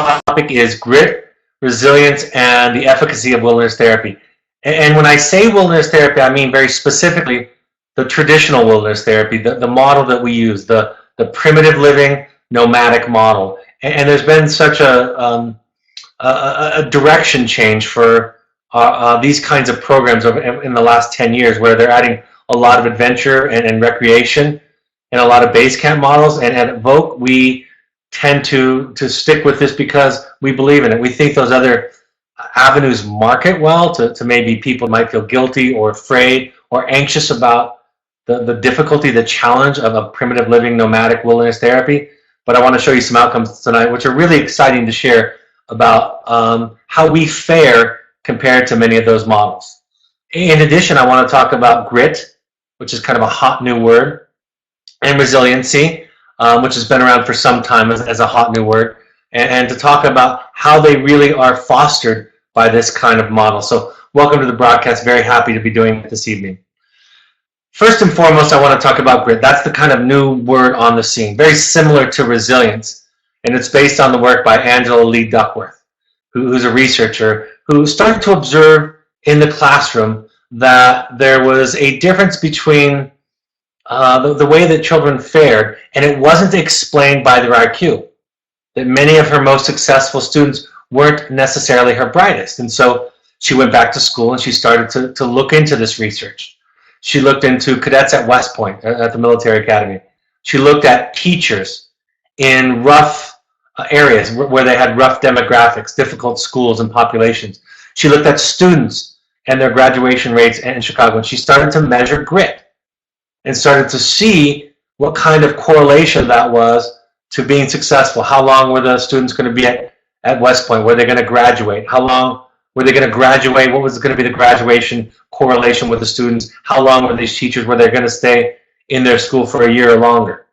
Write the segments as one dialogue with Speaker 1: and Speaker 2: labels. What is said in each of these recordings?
Speaker 1: topic is grit, resilience, and the efficacy of wilderness therapy. And when I say wilderness therapy, I mean very specifically the traditional wilderness therapy, the model that we use, the primitive living nomadic model. And there's been such a direction change for these kinds of programs in the last 10 years, where they're adding a lot of adventure and recreation and a lot of base camp models. And at Voc, we tend to stick with this because we believe in it. We think those other avenues market well to maybe people might feel guilty or afraid or anxious about the difficulty, the challenge of a primitive living nomadic wilderness therapy. But I want to show you some outcomes tonight, which are really exciting to share about how we fare compared to many of those models. In addition, I want to talk about grit, which is kind of a hot new word, and resiliency, which has been around for some time as a hot new word, and to talk about how they really are fostered by this kind of model. So welcome to the broadcast. Very happy to be doing it this evening. First and foremost, I want to talk about grit. That's the kind of new word on the scene, very similar to resilience, and it's based on the work by Angela Lee Duckworth, who's a researcher who started to observe in the classroom that there was a difference between the way that children fared, and it wasn't explained by their IQ. That many of her most successful students weren't necessarily her brightest. And so she went back to school and she started to look into this research. She looked into cadets at West Point, at the military academy. She looked at teachers in rough areas where they had rough demographics, difficult schools and populations. She looked at students and their graduation rates in Chicago, and she started to measure grit and started to see what kind of correlation that was to being successful. How long were the students going to be at West Point? Were they going to graduate? How long were they going to graduate? What was going to be the graduation correlation with the students? How long were these teachers, were they going to stay in their school for a year or longer?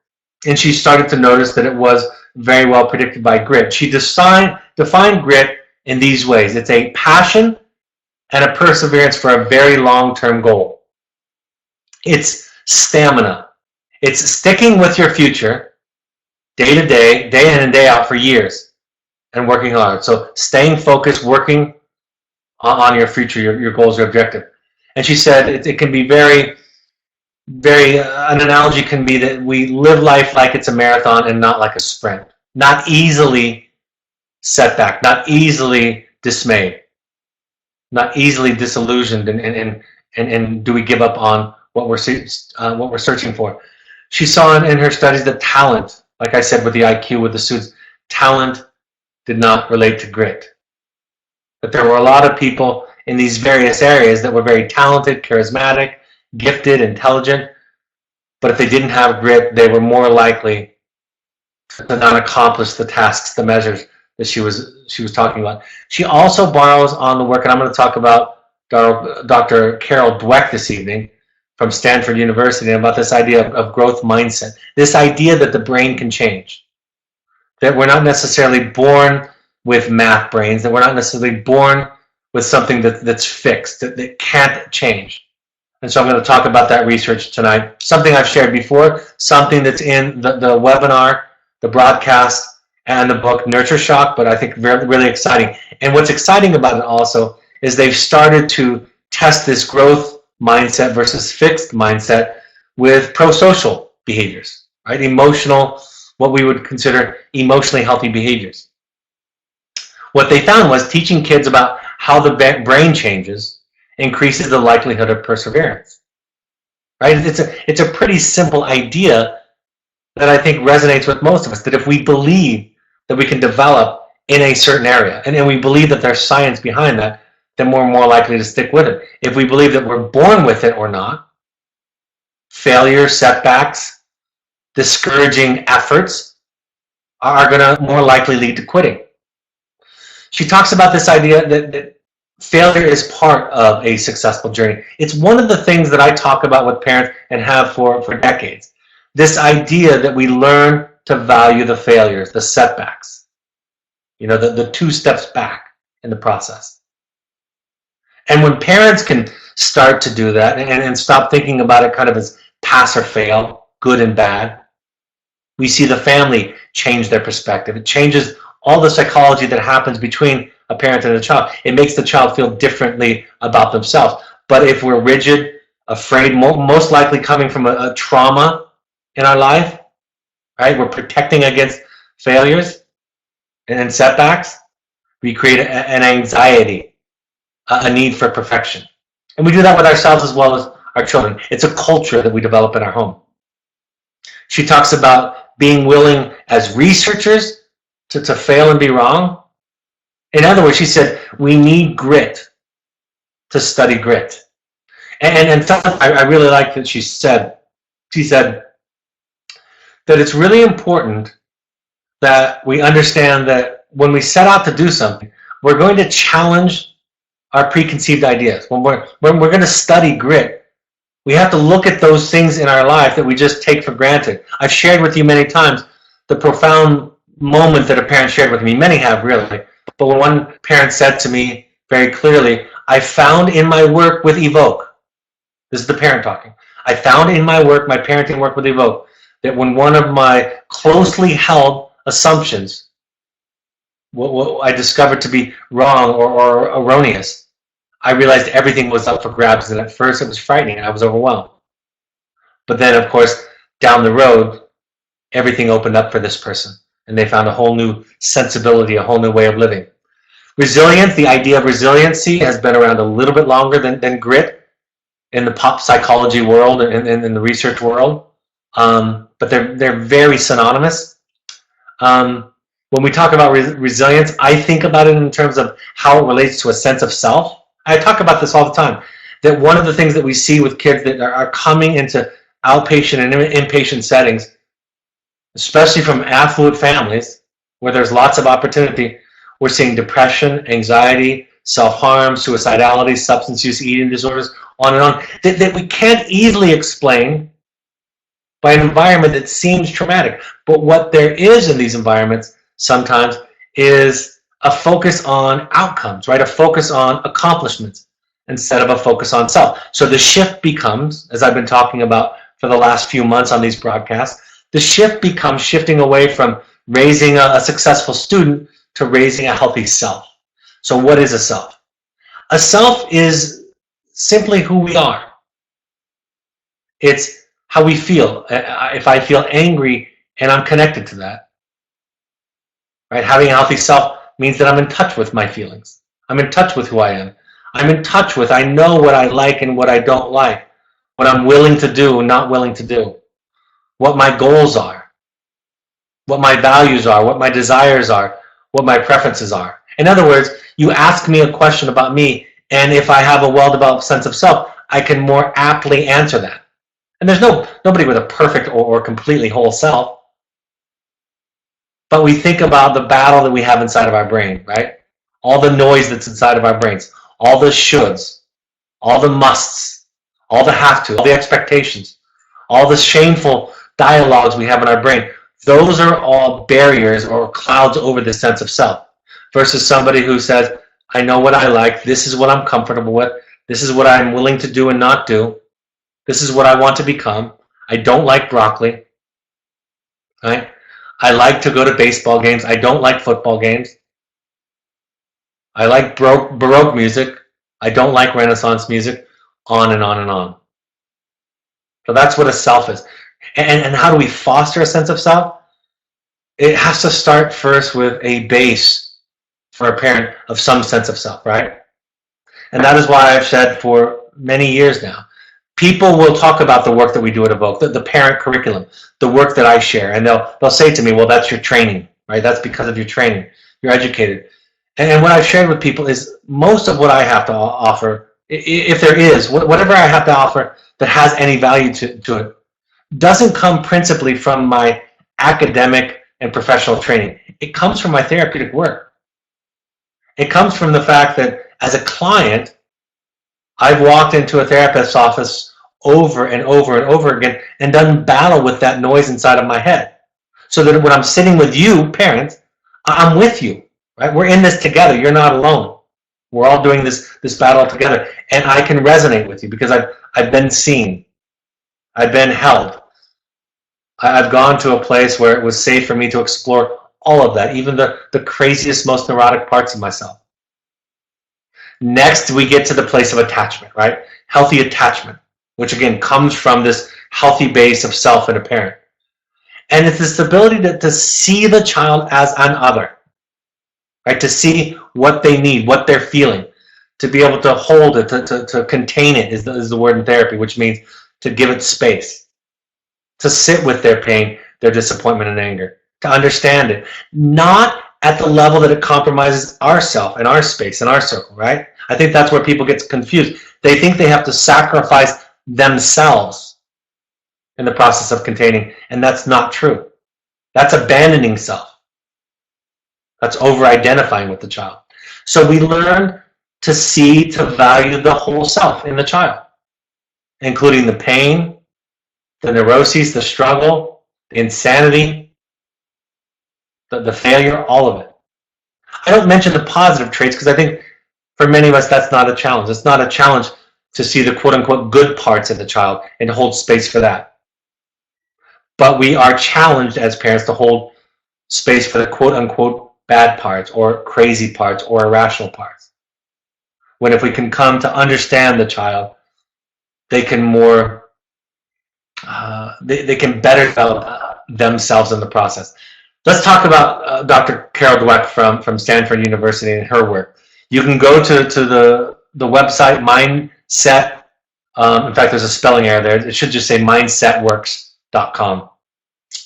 Speaker 1: And she started to notice that it was very well predicted by grit. She defined grit in these ways. It's a passion and a perseverance for a very long-term goal. It's stamina. It's sticking with your future day to day, day in and day out for years, and working hard. So staying focused, working on your future, your goals, your objective. And she said it can be very, an analogy can be that we live life like it's a marathon and not like a sprint. Not easily set back, not easily dismayed, not easily disillusioned, and do we give up on what we're searching for. She saw in her studies that talent, like I said with the IQ with the students, talent did not relate to grit. But there were a lot of people in these various areas that were very talented, charismatic, gifted, intelligent, but if they didn't have grit, they were more likely to not accomplish the tasks, the measures that she was talking about. She also borrows on the work, and I'm going to talk about Dr. Carol Dweck this evening from Stanford University about this idea of growth mindset, this idea that the brain can change, that we're not necessarily born with math brains, that we're not necessarily born with something that's fixed, that can't change. And so I'm going to talk about that research tonight, something I've shared before, something that's in the webinar, the broadcast, and the book Nurture Shock, but I think really exciting. And what's exciting about it also is they've started to test this growth mindset versus fixed mindset with pro-social behaviors, right? Emotional, what we would consider emotionally healthy behaviors. What they found was teaching kids about how the brain changes increases the likelihood of perseverance, right? It's a pretty simple idea that I think resonates with most of us, that if we believe that we can develop in a certain area, and we believe that there's science behind that, then we're more likely to stick with it. If we believe that we're born with it or not, failure, setbacks, discouraging efforts are going to more likely lead to quitting. She talks about this idea that failure is part of a successful journey. It's one of the things that I talk about with parents and have for decades. This idea that we learn to value the failures, the setbacks, the 2 steps back in the process. And when parents can start to do that and stop thinking about it kind of as pass or fail, good and bad, we see the family change their perspective. It changes all the psychology that happens between a parent and a child. It makes the child feel differently about themselves. But if we're rigid, afraid, most likely coming from a trauma in our life, right? We're protecting against failures and setbacks. We create an anxiety, a need for perfection. And we do that with ourselves as well as our children. It's a culture that we develop in our home. She talks about being willing as researchers to fail and be wrong. In other words, she said, we need grit to study grit. And something I really like that she said that it's really important that we understand that when we set out to do something, we're going to challenge our preconceived ideas. When we're going to study grit, we have to look at those things in our life that we just take for granted. I've shared with you many times the profound moment that a parent shared with me. Many have, really. But when one parent said to me very clearly, I found in my work with Evoke, this is the parent talking, I found in my work, my parenting work with Evoke, that when one of my closely held assumptions, what I discovered to be wrong or erroneous, I realized everything was up for grabs, and at first it was frightening and I was overwhelmed. But then, of course, down the road, everything opened up for this person, and they found a whole new sensibility, a whole new way of living. Resilience, the idea of resiliency has been around a little bit longer than grit in the pop psychology world and in the research world, but they're very synonymous. When we talk about resilience, I think about it in terms of how it relates to a sense of self. I talk about this all the time, that one of the things that we see with kids that are coming into outpatient and inpatient settings, especially from affluent families where there's lots of opportunity, we're seeing depression, anxiety, self-harm, suicidality, substance use, eating disorders, on and on, that we can't easily explain by an environment that seems traumatic. But what there is in these environments sometimes is a focus on outcomes, right? A focus on accomplishments instead of a focus on self. So the shift becomes, as I've been talking about for the last few months on these broadcasts, the shift becomes shifting away from raising a successful student to raising a healthy self. So what is a self? A self is simply who we are. It's how we feel. If I feel angry and I'm connected to that, right? Having a healthy self means that I'm in touch with my feelings. I'm in touch with who I am. I'm in touch with, I know what I like and what I don't like, what I'm willing to do and not willing to do, what my goals are, what my values are, what my desires are, what my preferences are. In other words, you ask me a question about me, and if I have a well-developed sense of self, I can more aptly answer that. And there's nobody with a perfect or completely whole self. But we think about the battle that we have inside of our brain, right? All the noise that's inside of our brains, all the shoulds, all the musts, all the have to, all the expectations, all the shameful dialogues we have in our brain. Those are all barriers or clouds over the sense of self. Versus somebody who says, I know what I like, this is what I'm comfortable with, this is what I'm willing to do and not do, this is what I want to become, I don't like broccoli, right? I like to go to baseball games, I don't like football games, I like Baroque music, I don't like Renaissance music, on and on and on. So that's what a self is. And how do we foster a sense of self? It has to start first with a base for a parent of some sense of self, right? And that is why I've said for many years now, people will talk about the work that we do at Evoke, the parent curriculum, the work that I share, and they'll say to me, well, that's your training, right? That's because of your training. You're educated. And what I've shared with people is most of what I have to offer, if there is, whatever I have to offer that has any value to it, doesn't come principally from my academic and professional training. It comes from my therapeutic work. It comes from the fact that as a client, I've walked into a therapist's office over and over and over again and done battle with that noise inside of my head. So that when I'm sitting with you, parents, I'm with you, right? We're in this together. You're not alone. We're all doing this battle together. And I can resonate with you because I've been seen. I've been held. I've gone to a place where it was safe for me to explore all of that, even the craziest, most neurotic parts of myself. Next, we get to the place of attachment, right? Healthy attachment, which again comes from this healthy base of self and a parent. And it's this ability to see the child as an other, right? To see what they need, what they're feeling, to be able to hold it, to contain it is the word in therapy, which means to give it space, to sit with their pain, their disappointment and anger, to understand it, not at the level that it compromises ourself and our space and our circle, right? I think that's where people get confused. They think they have to sacrifice themselves in the process of containing, and that's not true. That's abandoning self. That's over-identifying with the child. So we learn to see, to value the whole self in the child, including the pain, the neuroses, the struggle, the insanity, the failure, all of it. I don't mention the positive traits because I think for many of us that's not a challenge. It's not a challenge to see the quote-unquote good parts of the child and to hold space for that. But we are challenged as parents to hold space for the quote-unquote bad parts or crazy parts or irrational parts. When if we can come to understand the child, they can more, they can better develop themselves in the process. Let's talk about Dr. Carol Dweck from Stanford University and her work. You can go to the website Mindset. In fact, there's a spelling error there. It should just say mindsetworks.com.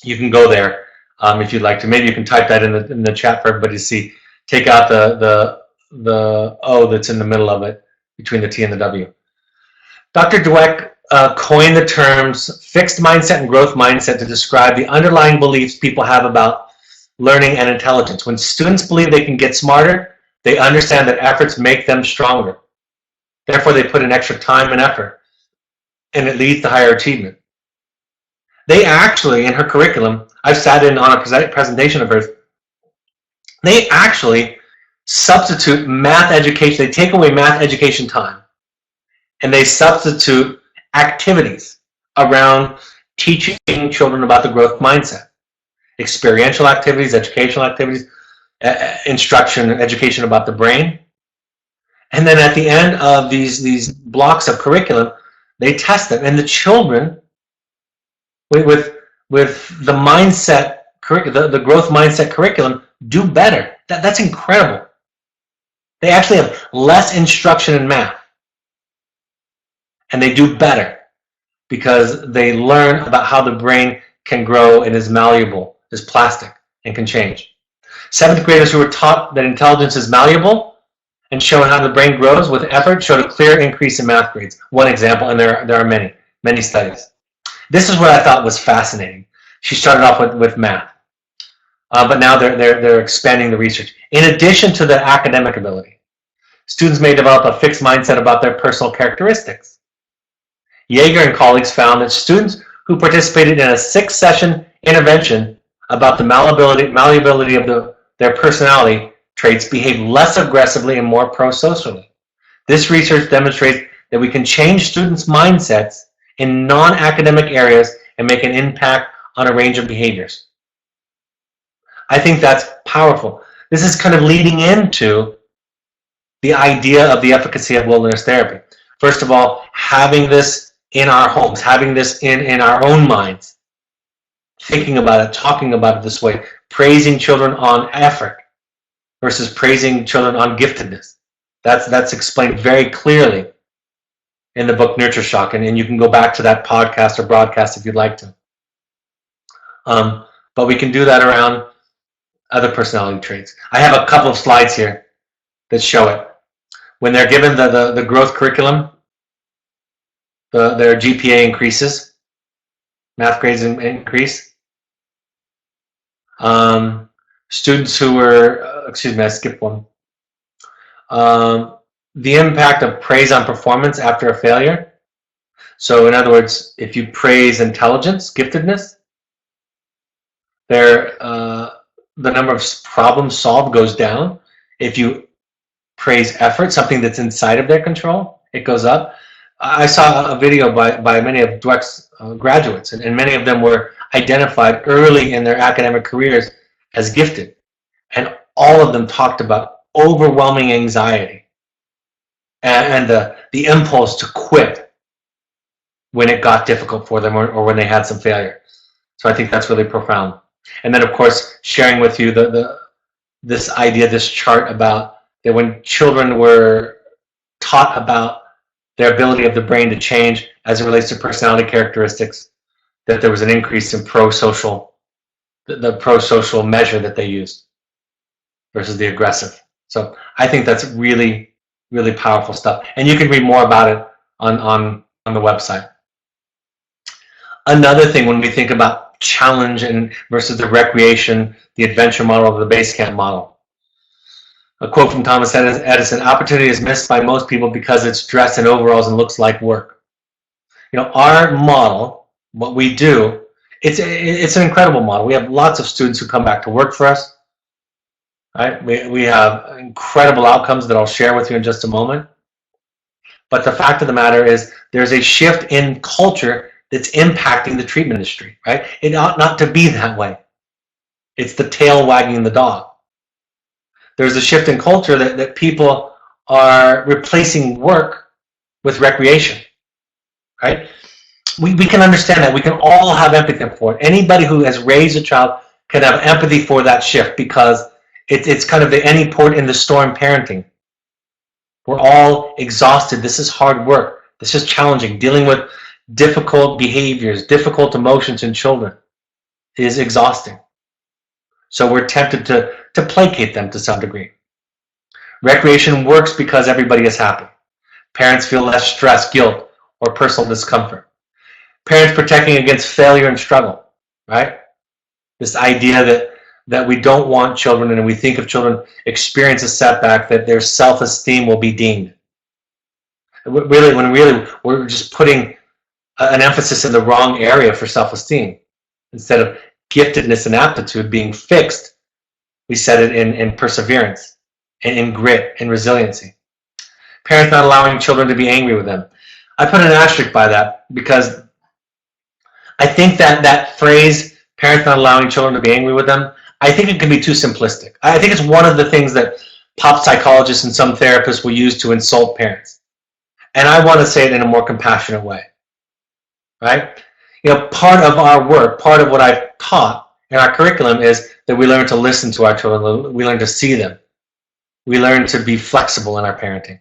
Speaker 1: You can go there if you'd like to. Maybe you can type that in the chat for everybody to see. Take out the O that's in the middle of it between the T and the W. Dr. Dweck coined the terms fixed mindset and growth mindset to describe the underlying beliefs people have about learning and intelligence. When students believe they can get smarter, they understand that efforts make them stronger. Therefore, they put in extra time and effort, and it leads to higher achievement. They actually, in her curriculum, I've sat in on a presentation of hers, they actually substitute math education. They take away math education time, and they substitute activities around teaching children about the growth mindset. Experiential activities, educational activities, instruction, education about the brain. And then at the end of these blocks of curriculum, they test them. And the children, with the mindset, the growth mindset curriculum, do better. That's incredible. They actually have less instruction in math. And they do better because they learn about how the brain can grow and is malleable, is plastic, and can change. 7th graders who were taught that intelligence is malleable and showing how the brain grows with effort showed a clear increase in math grades. One example, and there are many studies. This is what I thought was fascinating. She started off with math, but now they're expanding the research. In addition to the academic ability, students may develop a fixed mindset about their personal characteristics. Yeager and colleagues found that students who participated in a 6-session intervention about the malleability of their personality traits behaved less aggressively and more pro-socially. This research demonstrates that we can change students' mindsets in non-academic areas and make an impact on a range of behaviors. I think that's powerful. This is kind of leading into the idea of the efficacy of wilderness therapy. First of all, having this in our homes, having this in our own minds, thinking about it, talking about it this way, praising children on effort versus praising children on giftedness. That's explained very clearly in the book Nurture Shock, and you can go back to that podcast or broadcast if you'd like to. But we can do that around other personality traits. I have a couple of slides here that show it. When they're given the growth curriculum, their GPA increases, math grades increase. Students who were, excuse me, I skipped one. The impact of praise on performance after a failure. So in other words, if you praise intelligence, giftedness, the number of problems solved goes down. If you praise effort, something that's inside of their control, it goes up. I saw a video by many of Dweck's graduates, and many of them were identified early in their academic careers as gifted. And all of them talked about overwhelming anxiety and the impulse to quit when it got difficult for them or when they had some failure. So I think that's really profound. And then, of course, sharing with you this idea, this chart about that when children were taught about their ability of the brain to change as it relates to personality characteristics, that there was an increase in pro-social, the pro-social measure that they used versus the aggressive. So I think that's really, really powerful stuff. And you can read more about it on the website. Another thing when we think about challenge and versus the recreation, the adventure model of the base camp model. A quote from Thomas Edison, "Opportunity is missed by most people because it's dressed in overalls and looks like work." You know, our model, what we do, it's an incredible model. We have lots of students who come back to work for us. Right? We have incredible outcomes that I'll share with you in just a moment. But the fact of the matter is there's a shift in culture that's impacting the treatment industry, right? It ought not to be that way. It's the tail wagging the dog. There's a shift in culture that people are replacing work with recreation, right? We can understand that. We can all have empathy for it. Anybody who has raised a child can have empathy for that shift because it's kind of the any port in the storm parenting. We're all exhausted. This is hard work. This is challenging. Dealing with difficult behaviors, difficult emotions in children is exhausting. So we're tempted to placate them to some degree. Recreation works because everybody is happy. Parents feel less stress, guilt, or personal discomfort. Parents protecting against failure and struggle, right? This idea that we don't want children, and we think if children experience a setback, that their self-esteem will be dinged. Really, we're just putting an emphasis in the wrong area for self-esteem. Instead of giftedness and aptitude being fixed, we set it in perseverance, and in grit, and resiliency. Parents not allowing children to be angry with them. I put an asterisk by that because I think that phrase, parents not allowing children to be angry with them, I think it can be too simplistic. I think it's one of the things that pop psychologists and some therapists will use to insult parents. And I want to say it in a more compassionate way, right? You know, part of our work, part of what I've taught in our curriculum is that we learn to listen to our children, we learn to see them, we learn to be flexible in our parenting.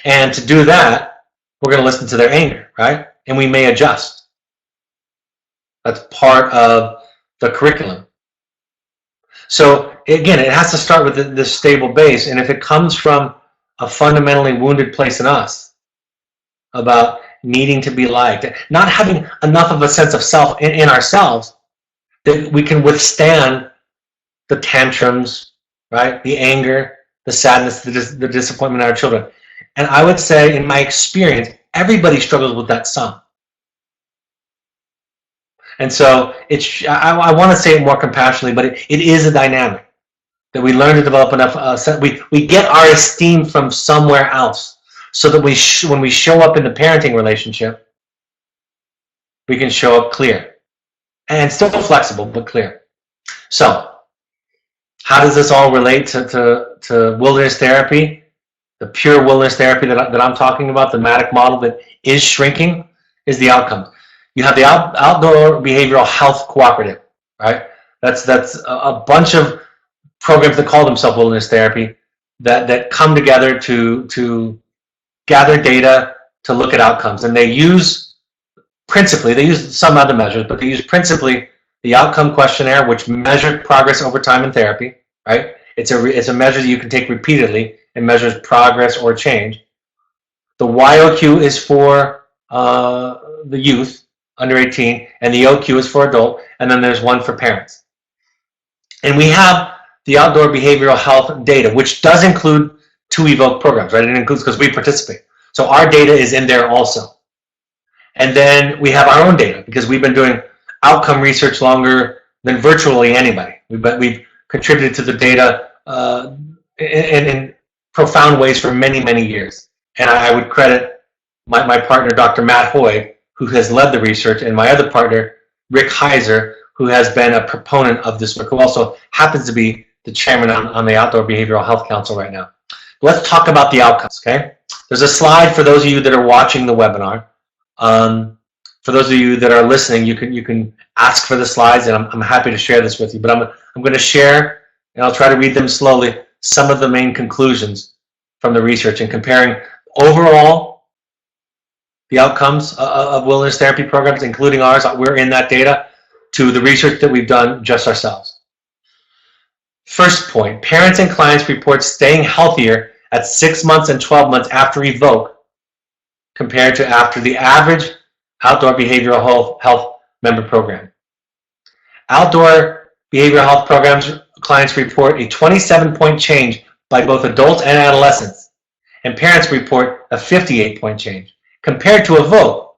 Speaker 1: And to do that, we're going to listen to their anger, right? And we may adjust. That's part of the curriculum. So again, it has to start with this stable base. And if it comes from a fundamentally wounded place in us about needing to be liked, not having enough of a sense of self in ourselves that we can withstand the tantrums, right? The anger, the sadness, the disappointment in our children. And I would say, in my experience, everybody struggles with that some. And so I want to say it more compassionately, but it is a dynamic that we learn to develop enough. We get our esteem from somewhere else, so that when we show up in the parenting relationship, we can show up clear and still flexible, but clear. So, how does this all relate to wilderness therapy? The pure wilderness therapy that I'm talking about, the MATIC model that is shrinking, is the outcomes. You have the outdoor behavioral health cooperative, right? That's a bunch of programs that call themselves wilderness therapy that come together to gather data to look at outcomes, and they use some other measures, but they use principally the outcome questionnaire, which measures progress over time in therapy, right? It's a measure that you can take repeatedly and measures progress or change. The YOQ is for the youth under 18, and the OQ is for adult, and then there's one for parents. And we have the outdoor behavioral health data, which does include 2 Evoke programs, right? It includes because we participate. So our data is in there also. And then we have our own data because we've been doing outcome research longer than virtually anybody. We've contributed to the data in profound ways for many, many years. And I would credit my partner, Dr. Matt Hoy, who has led the research, and my other partner, Rick Heiser, who has been a proponent of this work, who also happens to be the chairman on the Outdoor Behavioral Health Council right now. Let's talk about the outcomes, okay? There's a slide for those of you that are watching the webinar. For those of you that are listening, you can ask for the slides, and I'm happy to share this with you. But I'm going to share, and I'll try to read them slowly, some of the main conclusions from the research and comparing overall the outcomes of wilderness therapy programs, including ours. We're in that data, to the research that we've done just ourselves. First point, parents and clients report staying healthier at 6 months and 12 months after Evoke compared to after the average outdoor behavioral health member program. Outdoor behavioral health programs clients report a 27-point change by both adults and adolescents, and parents report a 58-point change, compared to Evoke,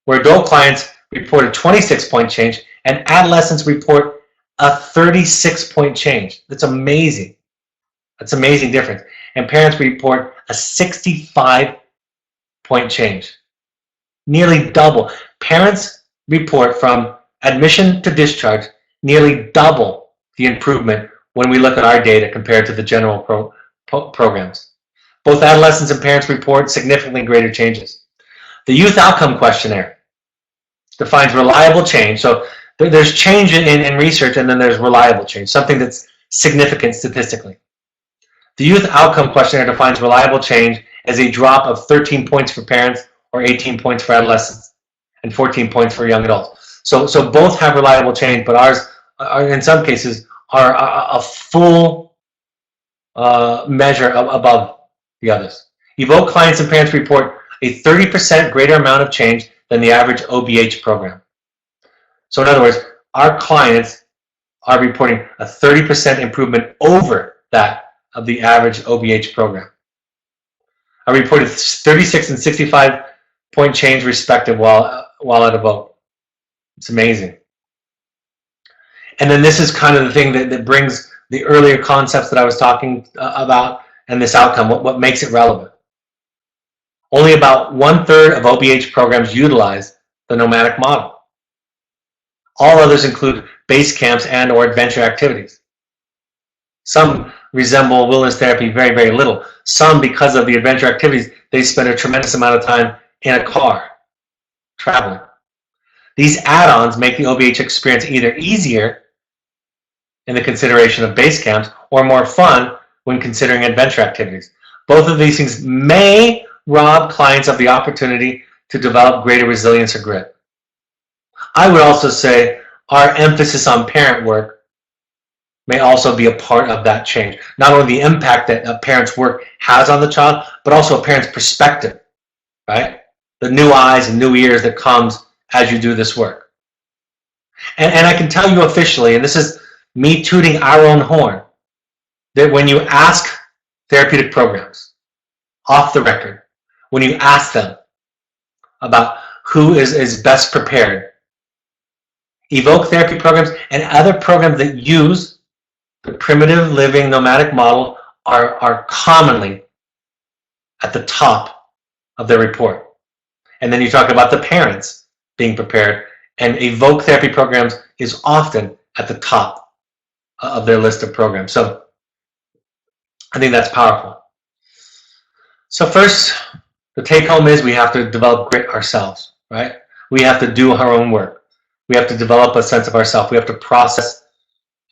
Speaker 1: where adult clients report a 26-point change and adolescents report a 36-point change. That's amazing. That's an amazing difference. And parents report a 65-point change. Nearly double. Parents report from admission to discharge nearly double the improvement when we look at our data compared to the general programs. Both adolescents and parents report significantly greater changes. The Youth Outcome Questionnaire defines reliable change. So there's change in research, and then there's reliable change, something that's significant statistically. The Youth Outcome Questionnaire defines reliable change as a drop of 13 points for parents or 18 points for adolescents and 14 points for young adults. So both have reliable change, but ours, in some cases, are a full measure above the others. Evoke clients and parents report a 30% greater amount of change than the average OBH program. So in other words, our clients are reporting a 30% improvement over that of the average OBH program. I reported 36 and 65-point change respective while at Evoke. It's amazing. And then this is kind of the thing that brings the earlier concepts that I was talking about and this outcome, what makes it relevant. Only about 1/3 of OBH programs utilize the nomadic model. All others include base camps and or adventure activities. Some resemble wilderness therapy very, very little. Some, because of the adventure activities, they spend a tremendous amount of time in a car, traveling. These add-ons make the OBH experience either easier in the consideration of base camps or more fun when considering adventure activities. Both of these things may rob clients of the opportunity to develop greater resilience or grit. I would also say our emphasis on parent work may also be a part of that change. Not only the impact that a parent's work has on the child, but also a parent's perspective, right? The new eyes and new ears that comes as you do this work. And I can tell you officially, and this is me tooting our own horn, that when you ask therapeutic programs off the record, when you ask them about who is best prepared, Evoke therapy programs and other programs that use the primitive living nomadic model are commonly at the top of their report. And then you talk about the parents being prepared, and Evoke therapy programs is often at the top of their list of programs. So I think that's powerful. So first, the take home is we have to develop grit ourselves, right? We have to do our own work. We have to develop a sense of ourselves. We have to process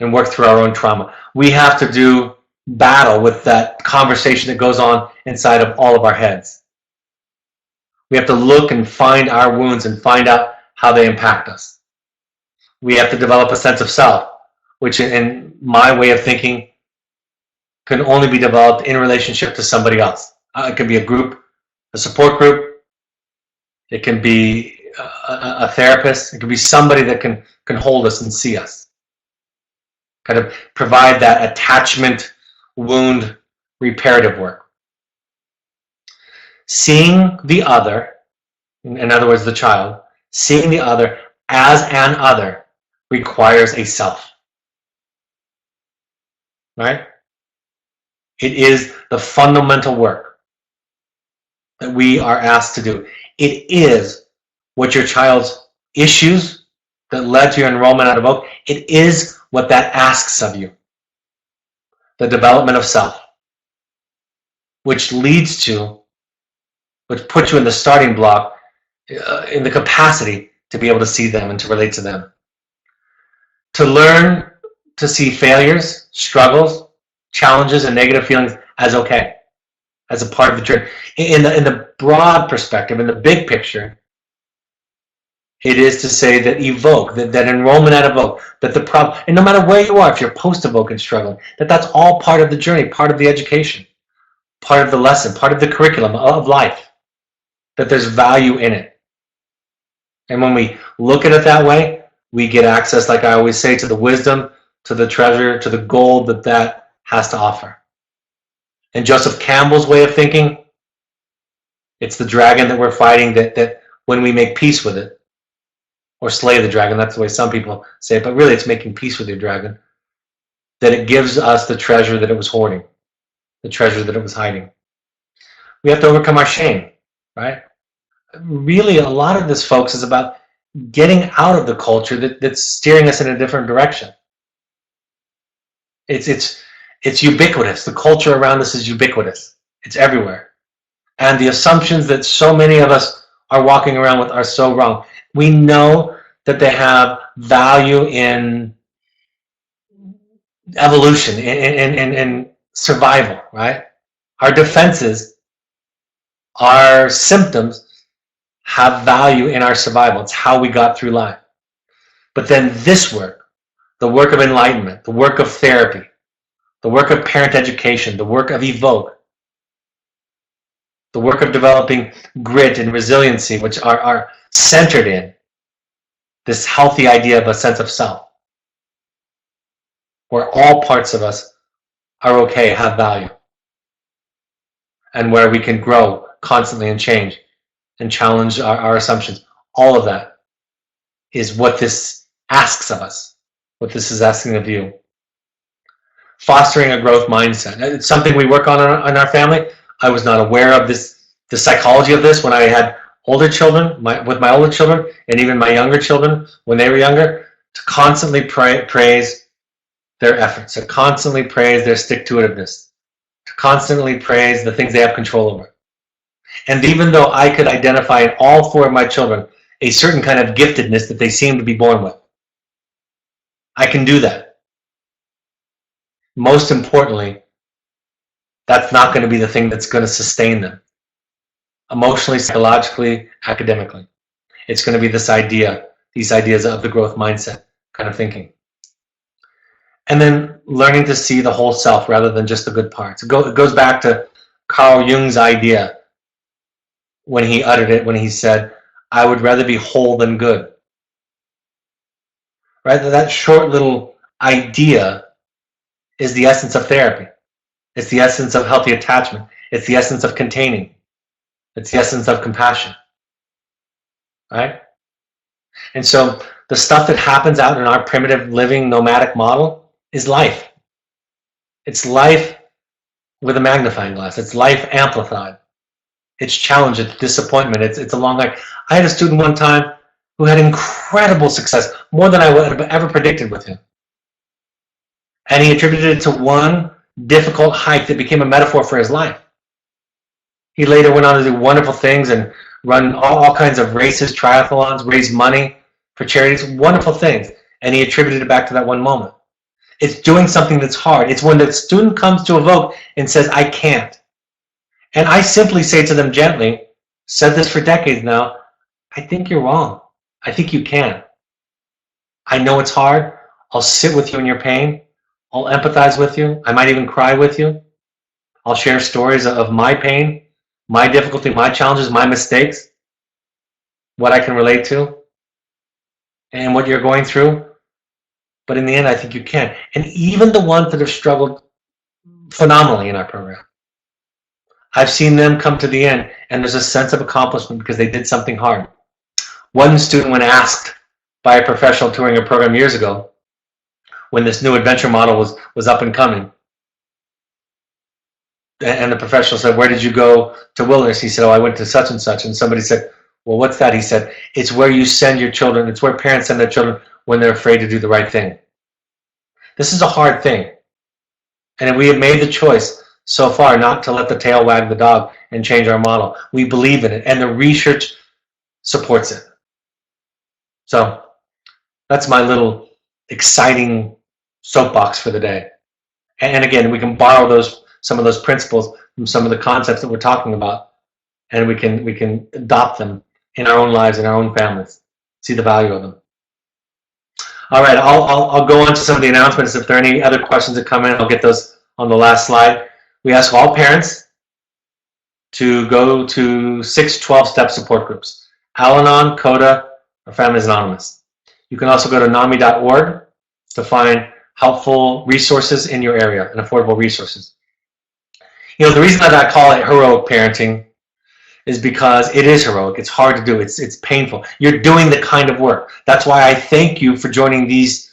Speaker 1: and work through our own trauma. We have to do battle with that conversation that goes on inside of all of our heads. We have to look and find our wounds and find out how they impact us. We have to develop a sense of self, which in my way of thinking can only be developed in relationship to somebody else. It can be a group, a support group. It can be a therapist. It can be somebody that can hold us and see us. Kind of provide that attachment wound reparative work. Seeing the other, in other words, the child, seeing the other as an other requires a self. Right? It is the fundamental work that we are asked to do. It is what your child's issues that led to your enrollment at Evoke, it is what that asks of you. The development of self, which puts you in the starting block, in the capacity to be able to see them and to relate to them. To learn to see failures, struggles, challenges, and negative feelings as okay, as a part of the journey. In the broad perspective, in the big picture, it is to say that Evoke, that enrollment at Evoke, that the problem, and no matter where you are, if you're post-Evoke and struggling, that's all part of the journey, part of the education, part of the lesson, part of the curriculum of life, that there's value in it. And when we look at it that way, we get access, like I always say, to the wisdom, to the treasure, to the gold that has to offer. And Joseph Campbell's way of thinking, it's the dragon that we're fighting, that when we make peace with it, or slay the dragon, that's the way some people say it, but really it's making peace with your dragon, that it gives us the treasure that it was hoarding, the treasure that it was hiding. We have to overcome our shame, right? Really, a lot of this, folks, is about getting out of the culture that's steering us in a different direction. It's ubiquitous. The culture around us is ubiquitous. It's everywhere. And the assumptions that so many of us are walking around with are so wrong. We know that they have value in evolution, in survival, right? Our defenses, our symptoms have value in our survival. It's how we got through life. But then this work, the work of enlightenment, the work of therapy, the work of parent education, the work of Evoke, the work of developing grit and resiliency, which are centered in this healthy idea of a sense of self, where all parts of us are okay, have value, and where we can grow constantly and change and challenge our assumptions. All of that is what this asks of us, what this is asking of you. Fostering a growth mindset. It's something we work on in our family. I was not aware of the psychology of this when I had older children, with my older children, and even my younger children when they were younger, to constantly praise their efforts, to constantly praise their stick-to-itiveness, to constantly praise the things they have control over. And even though I could identify in all four of my children a certain kind of giftedness that they seem to be born with, I can do that. Most importantly, that's not going to be the thing that's going to sustain them. Emotionally, psychologically, academically. It's going to be these ideas of the growth mindset kind of thinking. And then learning to see the whole self rather than just the good parts. It goes back to Carl Jung's idea when he uttered it, when he said, I would rather be whole than good. Right? That short little idea is the essence of therapy. It's the essence of healthy attachment. It's the essence of containing. It's the essence of compassion. Right? And so the stuff that happens out in our primitive living nomadic model is life. It's life with a magnifying glass. It's life amplified. It's challenge, it's disappointment, it's a long life. I had a student one time who had incredible success, more than I would have ever predicted with him. And he attributed it to one difficult hike that became a metaphor for his life. He later went on to do wonderful things and run all kinds of races, triathlons, raise money for charities, wonderful things. And he attributed it back to that one moment. It's doing something that's hard. It's when the student comes to Evoke and says, I can't. And I simply say to them gently, said this for decades now, I think you're wrong. I think you can. I know it's hard. I'll sit with you in your pain. I'll empathize with you. I might even cry with you. I'll share stories of my pain, my difficulty, my challenges, my mistakes, what I can relate to, and what you're going through. But in the end, I think you can. And even the ones that have struggled phenomenally in our program, I've seen them come to the end, and there's a sense of accomplishment because they did something hard. One student, when asked by a professional touring a program years ago, when this new adventure model was up and coming, and the professional said, where did you go to wilderness? He said, oh, I went to such and such. And somebody said, Well, what's that? He said, it's where you send your children, it's where parents send their children when they're afraid to do the right thing. This is a hard thing. And we have made the choice so far not to let the tail wag the dog and change our model. We believe in it, and the research supports it. So that's my little exciting soapbox for the day. And again, we can borrow some of those principles from some of the concepts that we're talking about, and we can adopt them in our own lives, in our own families, see the value of them. All right, I'll go on to some of the announcements. If there are any other questions that come in, I'll get those on the last slide. We ask all parents to go to 6 12-step support groups, Al-Anon, CODA, or Families Anonymous. You can also go to NAMI.org to find helpful resources in your area and affordable resources. You know, the reason that I call it heroic parenting is because it is heroic. It's hard to do. It's painful. You're doing the kind of work. That's why I thank you for joining these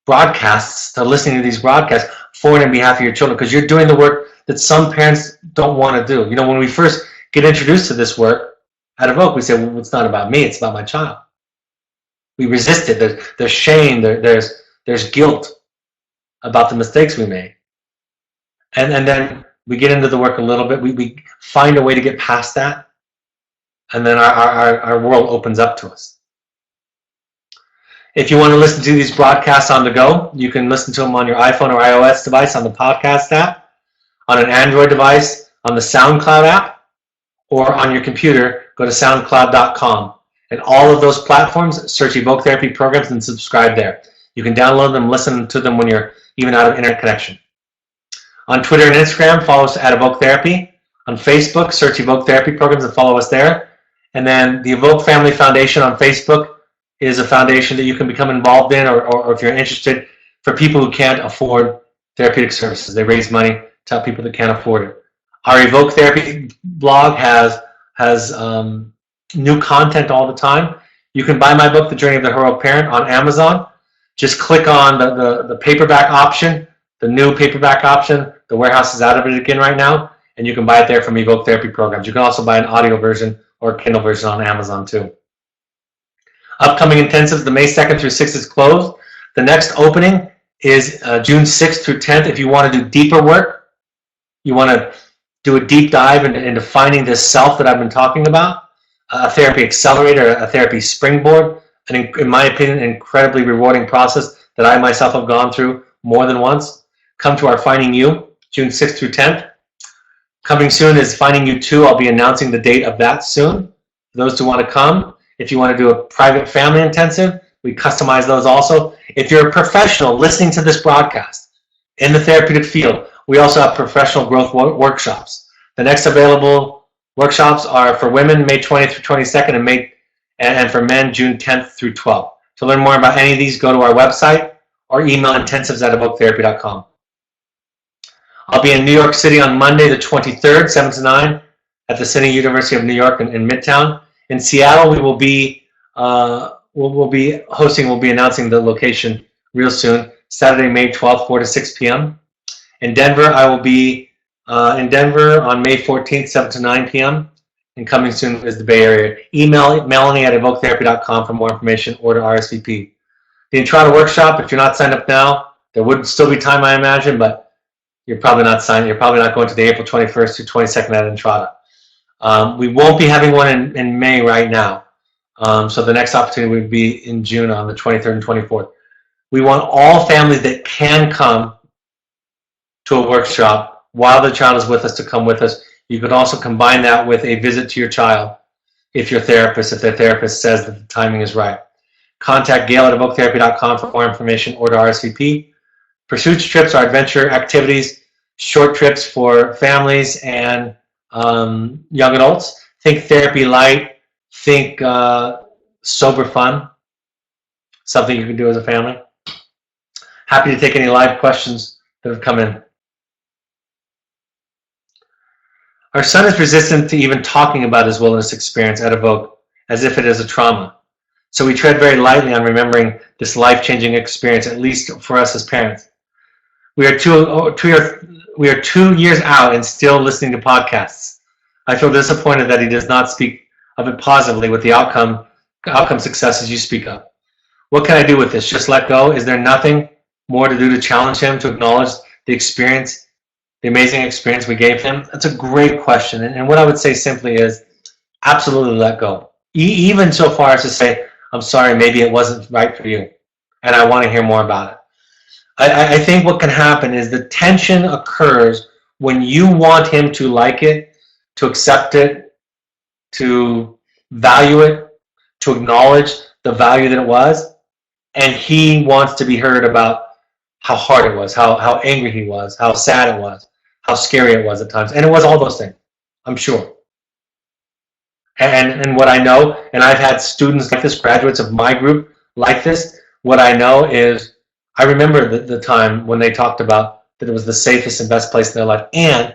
Speaker 1: broadcasts, to listening to these broadcasts for and on behalf of your children, because you're doing the work that some parents don't want to do. You know, when we first get introduced to this work at Evoke, we say, well, it's not about me, it's about my child. We resist it. There's shame, there's guilt about the mistakes we made. And then we get into the work a little bit, we find a way to get past that, and then our world opens up to us. If you want to listen to these broadcasts on the go, you can listen to them on your iPhone or iOS device on the podcast app, on an Android device, on the SoundCloud app, or on your computer, go to soundcloud.com. And all of those platforms, search Evoke Therapy Programs and subscribe there. You can download them, listen to them when you're even out of internet connection. On Twitter and Instagram, follow us at Evoke Therapy. On Facebook, search Evoke Therapy Programs and follow us there. And then the Evoke Family Foundation on Facebook is a foundation that you can become involved in, or if you're interested, for people who can't afford therapeutic services. They raise money to help people that can't afford it. Our Evoke Therapy blog has new content all the time. You can buy my book, The Journey of the Heroic Parent, on Amazon. Just click on the paperback option, the new paperback option. The warehouse is out of it again right now, and you can buy it there from Evoke Therapy Programs. You can also buy an audio version or a Kindle version on Amazon too. Upcoming intensives, the May 2nd through 6th is closed. The next opening is June 6th through 10th. If you want to do deeper work, you want to do a deep dive into finding this self that I've been talking about, a therapy accelerator, a therapy springboard, and in my opinion, an incredibly rewarding process that I myself have gone through more than once. Come to our Finding You, June 6th through 10th. Coming soon is Finding You 2. I'll be announcing the date of that soon. For those who want to come, if you want to do a private family intensive, we customize those also. If you're a professional listening to this broadcast in the therapeutic field, we also have professional growth workshops. The next available workshops are for women, May 20th through 22nd, and for men, June 10th through 12th. To learn more about any of these, go to our website or email intensives@evoketherapy.com. I'll be in New York City on Monday, the 23rd, 7 to 9, at the City University of New York in Midtown. In Seattle, we will be we'll be announcing the location real soon. Saturday, May 12th, 4 to 6 p.m. In Denver, I will be in Denver on May 14th, 7 to 9 p.m. And coming soon is the Bay Area. Email Melanie@evoketherapy.com for more information or to RSVP. The Entrada workshop, if you're not signed up now, there would still be time, I imagine, but you're probably not signed. You're probably not going to the April 21st to 22nd at Entrada. We won't be having one in May right now. So the next opportunity would be in June on the 23rd and 24th. We want all families that can come to a workshop while the child is with us to come with us. You could also combine that with a visit to your child if their therapist says that the timing is right. Contact Gail at evoketherapy.com for more information or to RSVP. Pursuit trips are adventure activities, short trips for families and young adults. Think therapy light, think sober fun, something you can do as a family. Happy to take any live questions that have come in. Our son is resistant to even talking about his wilderness experience at Evoke, as if it is a trauma. So we tread very lightly on remembering this life-changing experience, at least for us as parents. We are 2 years out and still listening to podcasts. I feel disappointed that he does not speak of it positively with the outcome successes you speak of. What can I do with this? Just let go? Is there nothing more to do to challenge him, to acknowledge the experience, the amazing experience we gave him? That's a great question. And what I would say simply is absolutely let go. Even so far as to say, I'm sorry, maybe it wasn't right for you, and I want to hear more about it. I think what can happen is the tension occurs when you want him to like it, to accept it, to value it, to acknowledge the value that it was, and he wants to be heard about how hard it was, how angry he was, how sad it was, how scary it was at times. And it was all those things, I'm sure. And what I know, and I've had students like this, graduates of my group like this, what I know is, I remember the time when they talked about that it was the safest and best place in their life, and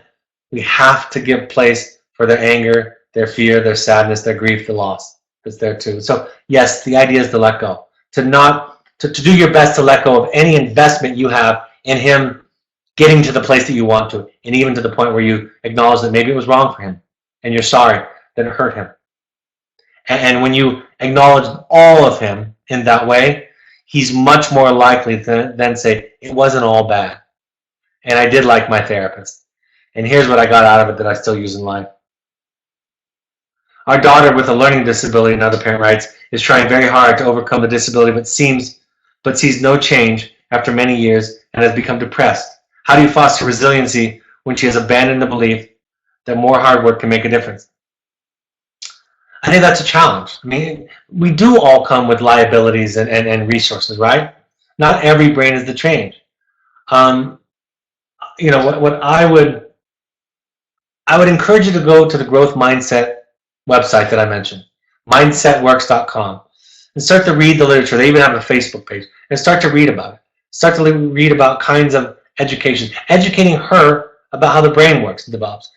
Speaker 1: we have to give place for their anger, their fear, their sadness, their grief, the loss that's there too. So yes, the idea is to let go, to do your best to let go of any investment you have in him getting to the place that you want to, and even to the point where you acknowledge that maybe it was wrong for him, and you're sorry that it hurt him. And when you acknowledge all of him in that way, he's much more likely to then say, it wasn't all bad. And I did like my therapist. And here's what I got out of it that I still use in life. Our daughter with a learning disability, another parent writes, is trying very hard to overcome the disability, but sees no change after many years and has become depressed. How do you foster resiliency when she has abandoned the belief that more hard work can make a difference? I think that's a challenge. I mean, we do all come with liabilities and resources, right? Not every brain is the change. What I would encourage you to go to the growth mindset website that I mentioned, mindsetworks.com, and start to read the literature. They even have a Facebook page, and start to read about it. Start to read about kinds of education, educating her about how the brain works and develops.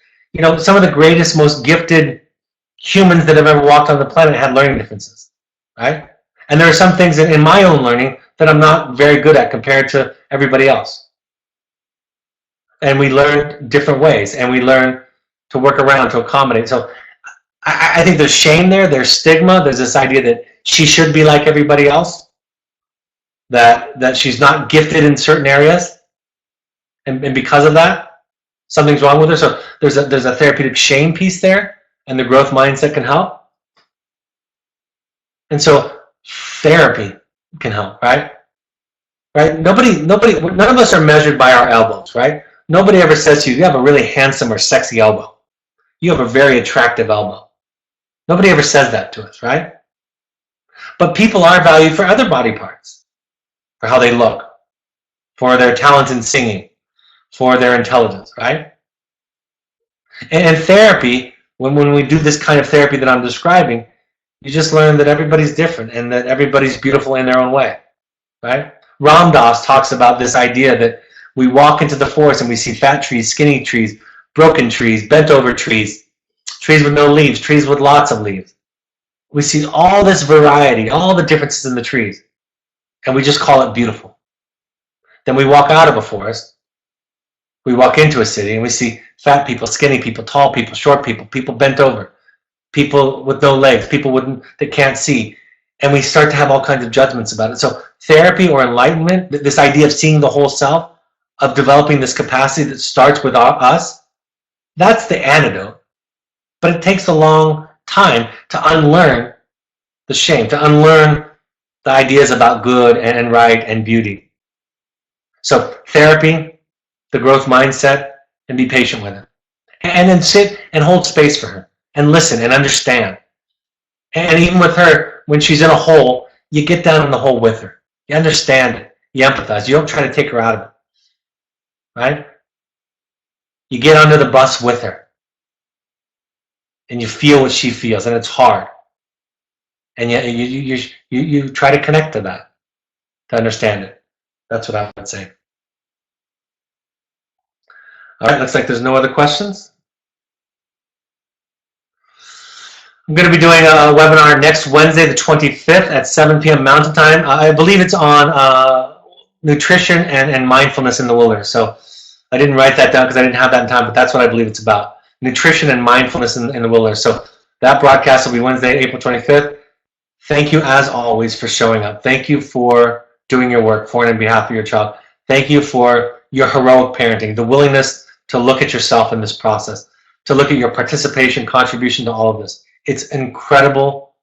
Speaker 1: Some of the greatest, most gifted humans that have ever walked on the planet had learning differences, right? And there are some things in my own learning that I'm not very good at compared to everybody else. And we learn different ways, and we learn to work around, to accommodate. So I think there's shame there, there's stigma, there's this idea that she should be like everybody else, that she's not gifted in certain areas, and because of that, something's wrong with her. So there's a therapeutic shame piece there, and the growth mindset can help. And so therapy can help, right? Right? None of us are measured by our elbows, right? Nobody ever says to you, you have a really handsome or sexy elbow. You have a very attractive elbow. Nobody ever says that to us, right? But people are valued for other body parts, for how they look, for their talent in singing, for their intelligence, right? And therapy, when we do this kind of therapy that I'm describing, you just learn that everybody's different and that everybody's beautiful in their own way, right? Ram Dass talks about this idea that we walk into the forest and we see fat trees, skinny trees, broken trees, bent over trees, trees with no leaves, trees with lots of leaves. We see all this variety, all the differences in the trees, and we just call it beautiful. Then we walk out of a forest, we walk into a city, and we see fat people, skinny people, tall people, short people, people bent over, people with no legs, people that can't see, and we start to have all kinds of judgments about it. So therapy or enlightenment, this idea of seeing the whole self, of developing this capacity that starts with us, that's the antidote. But it takes a long time to unlearn the shame, to unlearn the ideas about good and right and beauty. So therapy, the growth mindset, and be patient with her. And then sit and hold space for her and listen and understand. And even with her, when she's in a hole, you get down in the hole with her. You understand it. You empathize. You don't try to take her out of it. Right? You get under the bus with her. And you feel what she feels, and it's hard. And yet you try to connect to that, to understand it. That's what I would say. All right, looks like there's no other questions. I'm going to be doing a webinar next Wednesday, the 25th at 7 p.m. Mountain Time. I believe it's on nutrition and mindfulness in the wilderness. So I didn't write that down because I didn't have that in time, but that's what I believe it's about. Nutrition and mindfulness in the wilderness. So That broadcast will be Wednesday, April 25th. Thank you, as always, for showing up. Thank you for doing your work for and on behalf of your child. Thank you for your heroic parenting, the willingness to look at yourself in this process, to look at your participation, contribution to all of this. It's an incredible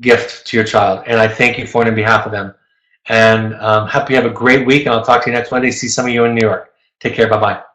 Speaker 1: gift to your child, and I thank you for it on behalf of them. And hope you have a great week, and I'll talk to you next Monday. See some of you in New York. Take care. Bye-bye.